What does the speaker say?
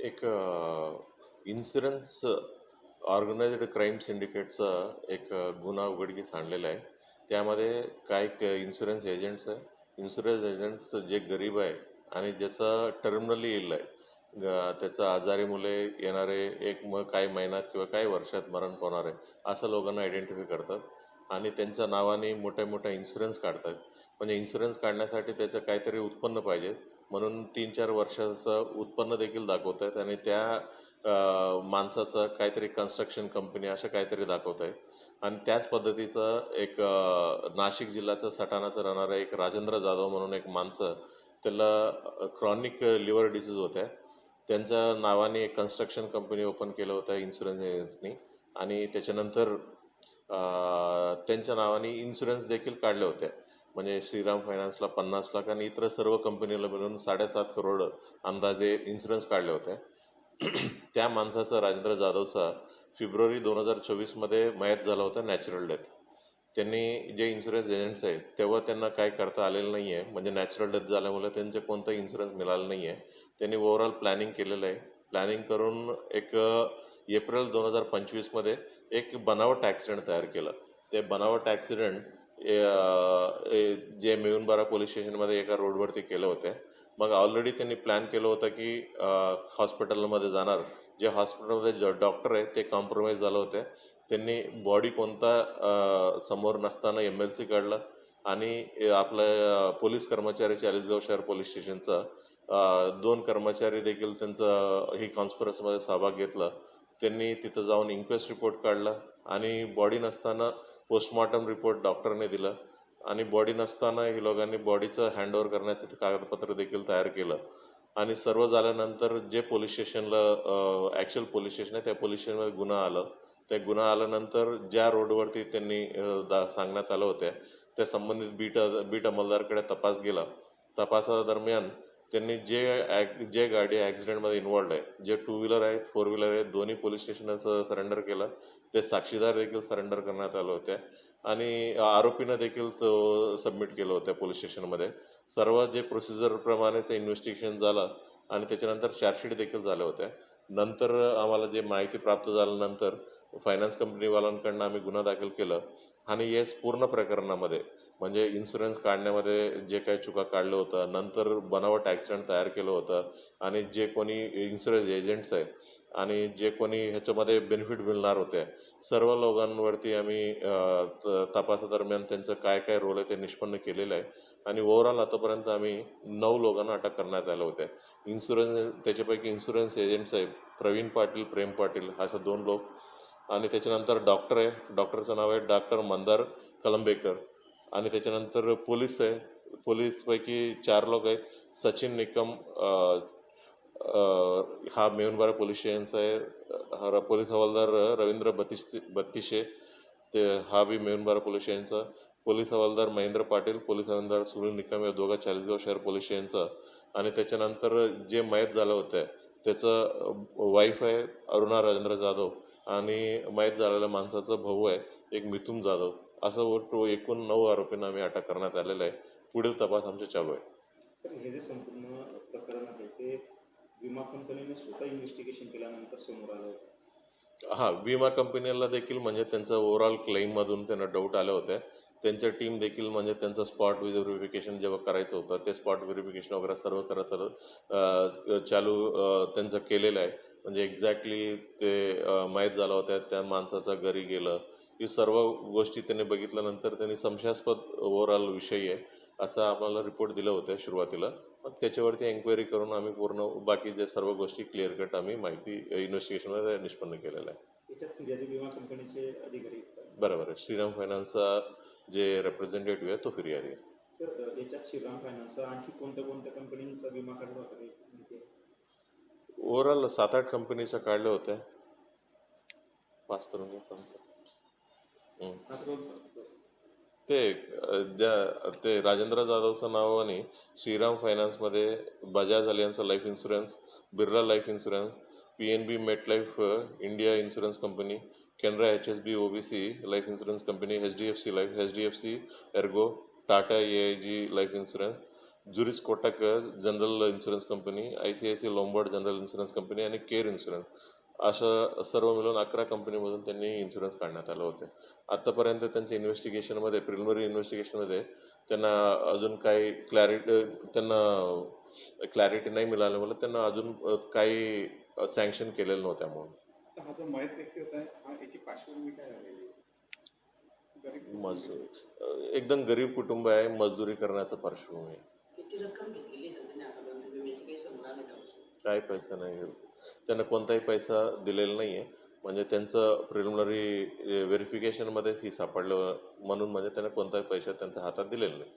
एक insurance organised crime सिंडिकेटचा एक गुन्हा उघडकीस आणलेला आहे. त्यामध्ये काही इन्शुरन्स एजंट्स आहे. इन्शुरन्स एजंट्स जे गरीब आहे आणि ज्याचं टर्मिनली इल आहे, त्याचं आजारी मुले येणारे काही महिन्यात किंवा काही वर्षात मरण पावणार आहे असं लोकांना आयडेंटिफाय करतात आणि त्यांच्या नावाने मोठ्या मोठ्या इन्शुरन्स काढतात. म्हणजे इन्शुरन्स काढण्यासाठी त्याचं काहीतरी उत्पन्न पाहिजे म्हणून 3-4 वर्षाचं उत्पन्न देखील दाखवत आहेत आणि त्या माणसाचं काहीतरी कन्स्ट्रक्शन कंपनी असं काहीतरी दाखवत आहे. आणि त्याच पद्धतीचं एक नाशिक जिल्ह्याचं सटाणाचं राहणारं एक राजेंद्र जाधव म्हणून एक माणसं, त्याला क्रॉनिक लिव्हर डिसीज होत्या. त्यांच्या नावाने एक कन्स्ट्रक्शन कंपनी ओपन केलं होतं इन्शुरन्स एजंटनी आणि त्याच्यानंतर त्यांच्या नावाने इन्शुरन्स देखील काढले होते. म्हणजे श्रीराम फायनान्सला 50 लाख आणि इतर सर्व कंपनीला मिळून 7.5 करोड अंदाजे इन्शुरन्स काढले होते. त्या माणसाचा, राजेंद्र जाधवचा, फेब्रुवारी 2024मध्ये मयत झाला होता, नॅचरल डेथ. त्यांनी जे इन्शुरन्स एजंट्स आहेत तेव्हा त्यांना काय करता आलेलं नाही आहे. म्हणजे नॅचरल डेथ झाल्यामुळे त्यांचे कोणताही इन्शुरन्स मिळालं नाही आहे. त्यांनी ओव्हरऑल प्लॅनिंग केलेलं आहे. प्लॅनिंग करून एक एप्रिल 2025मध्ये एक बनावट ॲक्सिडेंट तयार केलं. ते बनावट ॲक्सिडेंट जे मेहुणबारा पोलीस स्टेशनमध्ये एका रोडवरती केलं होते. मग ऑलरेडी त्यांनी प्लॅन केलं होतं की हॉस्पिटलमध्ये जाणार. जे हॉस्पिटलमध्ये डॉक्टर आहे ते कॉम्प्रोमाइज झालं होते. त्यांनी बॉडी कोणता समोर नसताना MLC काढला आणि आपलं पोलीस कर्मचारी चाळीसगाव शहर पोलीस स्टेशनचा 2 कर्मचारी देखील त्यांचं ही कॉन्स्पिरसीमध्ये सहभाग घेतला. त्यांनी तिथं जाऊन इन्क्वेस्ट रिपोर्ट काढला आणि बॉडी नसताना पोस्टमॉर्टम रिपोर्ट डॉक्टरने दिलं आणि बॉडी नसताना ही लोकांनी बॉडीचं हँडओव्हर करण्याचं कागदपत्र देखील तयार केलं. आणि सर्व झाल्यानंतर जे पोलीस स्टेशनला ॲक्च्युअल पोलीस स्टेशन आहे त्या पोलीस स्टेशनमध्ये गुन्हा आलं. त्या गुन्हा आल्यानंतर ज्या रोडवरती त्यांनी सांगण्यात आलं होत्या त्या संबंधित बीट अंमलदारकडे तपास गेला. तपासादरम्यान त्यांनी जे गाडी ॲक्सिडेंटमध्ये इन्वॉल्ड आहे, जे 2 व्हीलर आहेत, 4 व्हीलर आहेत, दोन्ही पोलीस स्टेशनचं सरेंडर केलं. ते साक्षीदार देखील सरेंडर करण्यात आलं होत्या आणि आरोपीनं देखील तो सबमिट केलं होतं पोलीस स्टेशनमध्ये. सर्व जे प्रोसिजरप्रमाणे ते इन्व्हेस्टिगेशन झालं आणि त्याच्यानंतर चार्जशीट देखील झाल्या होत्या. नंतर आम्हाला जे माहिती प्राप्त झाल्यानंतर फायनान्स कंपनीवाल्यांकडनं आम्ही गुन्हा दाखल केलं आणि या पूर्ण प्रकरणामध्ये म्हणजे इन्शुरन्स काढण्यामध्ये जे काही चुका काढलं होतं, नंतर बनावट ॲक्सिडेंट तयार केलं होतं आणि जे कोणी इन्शुरन्स एजंट्स आहेत आणि जे कोणी ह्याच्यामध्ये बेनिफिट मिळणार होते सर्व लोकांवरती आम्ही तपासादरम्यान त्यांचं काय काय रोल आहे ते निष्पन्न केलेलं आहे. आणि ओव्हरऑल आतापर्यंत आम्ही 9 लोकांना अटक करण्यात आल्या होत्या. त्याच्यापैकी इन्शुरन्स एजंट्स आहे प्रवीण पाटील, प्रेम पाटील अशा 2 लोक आणि त्याच्यानंतर डॉक्टर आहे, डॉक्टरचं नाव आहे डॉक्टर मंदार कलंबेकर आणि त्याच्यानंतर पोलीस आहे. पोलीसपैकी 4 लोक आहेत. सचिन निकम हा मेहुणबारा पोलीस स्टेशनचा आहे. पोलीस हवालदार रवींद्र बत्तिशे ते हा बी मेहुणबारा पोलीस स्टेशनचा. पोलीस हवालदार महेंद्र पाटील, पोलीस हवालदार सुनील निकम या दोघा चाळीसगाव शहर पोलीस स्टेशनचा. आणि त्याच्यानंतर जे मयत झालं होतं त्याचं वाईफ आहे अरुणा राजेंद्र जाधव आणि मयत झालेल्या माणसाचा भाऊ आहे एक मिथुन जाधव. असं एकूण 9 आरोपींना आम्ही अटक करण्यात आलेलं आहे. पुढील तपास आमचे चालू आहे. सर, हे जे संपूर्ण प्रकरण आहे ते विमा कंपनीने स्वतः इन्व्हेस्टिगेशन केल्यानंतर समोर आलं होतं. हां, विमा कंपनीला देखील म्हणजे त्यांचं ओव्हरऑल क्लेममधून त्यांना डाऊट आले होते. त्यांच्या टीम देखील म्हणजे त्यांचं स्पॉट व्हेरिफिकेशन जेव्हा करायचं होतं ते स्पॉट व्हेरिफिकेशन वगैरे सर्व करत चालू त्यांचं केलेलं आहे. म्हणजे एक्झॅक्टली ते माहीत झालं होतं त्या माणसाचा घरी गेलं ही सर्व गोष्टी त्यांनी बघितल्यानंतर त्यांनी संशयास्पद ओव्हरऑल विषय आहे असं आम्हाला रिपोर्ट दिलं होतं सुरुवातीला. मग त्याच्यावरती एन्क्वायरी करून आम्ही पूर्ण बाकी जे सर्व गोष्टी क्लिअर कट आम्ही माहिती इन्व्हेस्टिगेशनमध्ये निष्पन्न केलेलं आहे. याच्यात फिर्यादी विमा कंपनीचे अधिकारी बरोबर आहे. श्रीराम फायनान्सचा जे रिप्रेझेंटेटिव्ह आहे तो फिर्यादी आहे. सर, याच्यात श्रीराम फायनान्सचा आणखी कोणत्या कंपनीचा विमा काढला होता काही? ओव्हरऑल 7-8 कंपनीच्या काढल्या होत्या. पास करून घ्या सांगतो. ते राजेंद्र जाधवचं नाव आणि श्रीराम फायनान्समध्ये Bajaj Allianz life insurance, Birla life insurance, PNB MetLife India insurance company, Canara HSB OBC life insurance company, HDFC life, HDFC Ergo, Tata AIG life insurance, Zurich Kotak general insurance company, ICICI Lombard general insurance company आणि care insurance असं सर्व मिळून 11 कंपनीमधून त्यांनी insurance काढण्यात आले होते. आत्तापर्यंत त्यांच्या इन्व्हेस्टिगेशनमध्ये, प्रिलिमिनरी इन्व्हेस्टिगेशनमध्ये त्यांना अजून काही क्लॅरिटी नाही मिळाल्यामुळे त्यांना अजून काही सँक्शन केलेलं नव्हत्या म्हणून. हा जो मयत व्यक्ती होता हा याची पार्श्वभूमी काय झालेली? एकदम गरीब कुटुंब आहे, मजदुरी करण्याचं पार्श्वभूमी आहे. किती रक्कम घेतलेली आहे त्यांनी आतापर्यंत विम्याची काही समोर आले का? काही पैसा नाही, त्यांना कोणताही पैसा दिलेला नाही आहे. म्हणजे त्यांचं प्रिलिमिनरी व्हेरिफिकेशनमध्ये ही सापडलं म्हणून म्हणजे त्यांना कोणताही पैसा त्यांच्या हातात दिलेला नाही.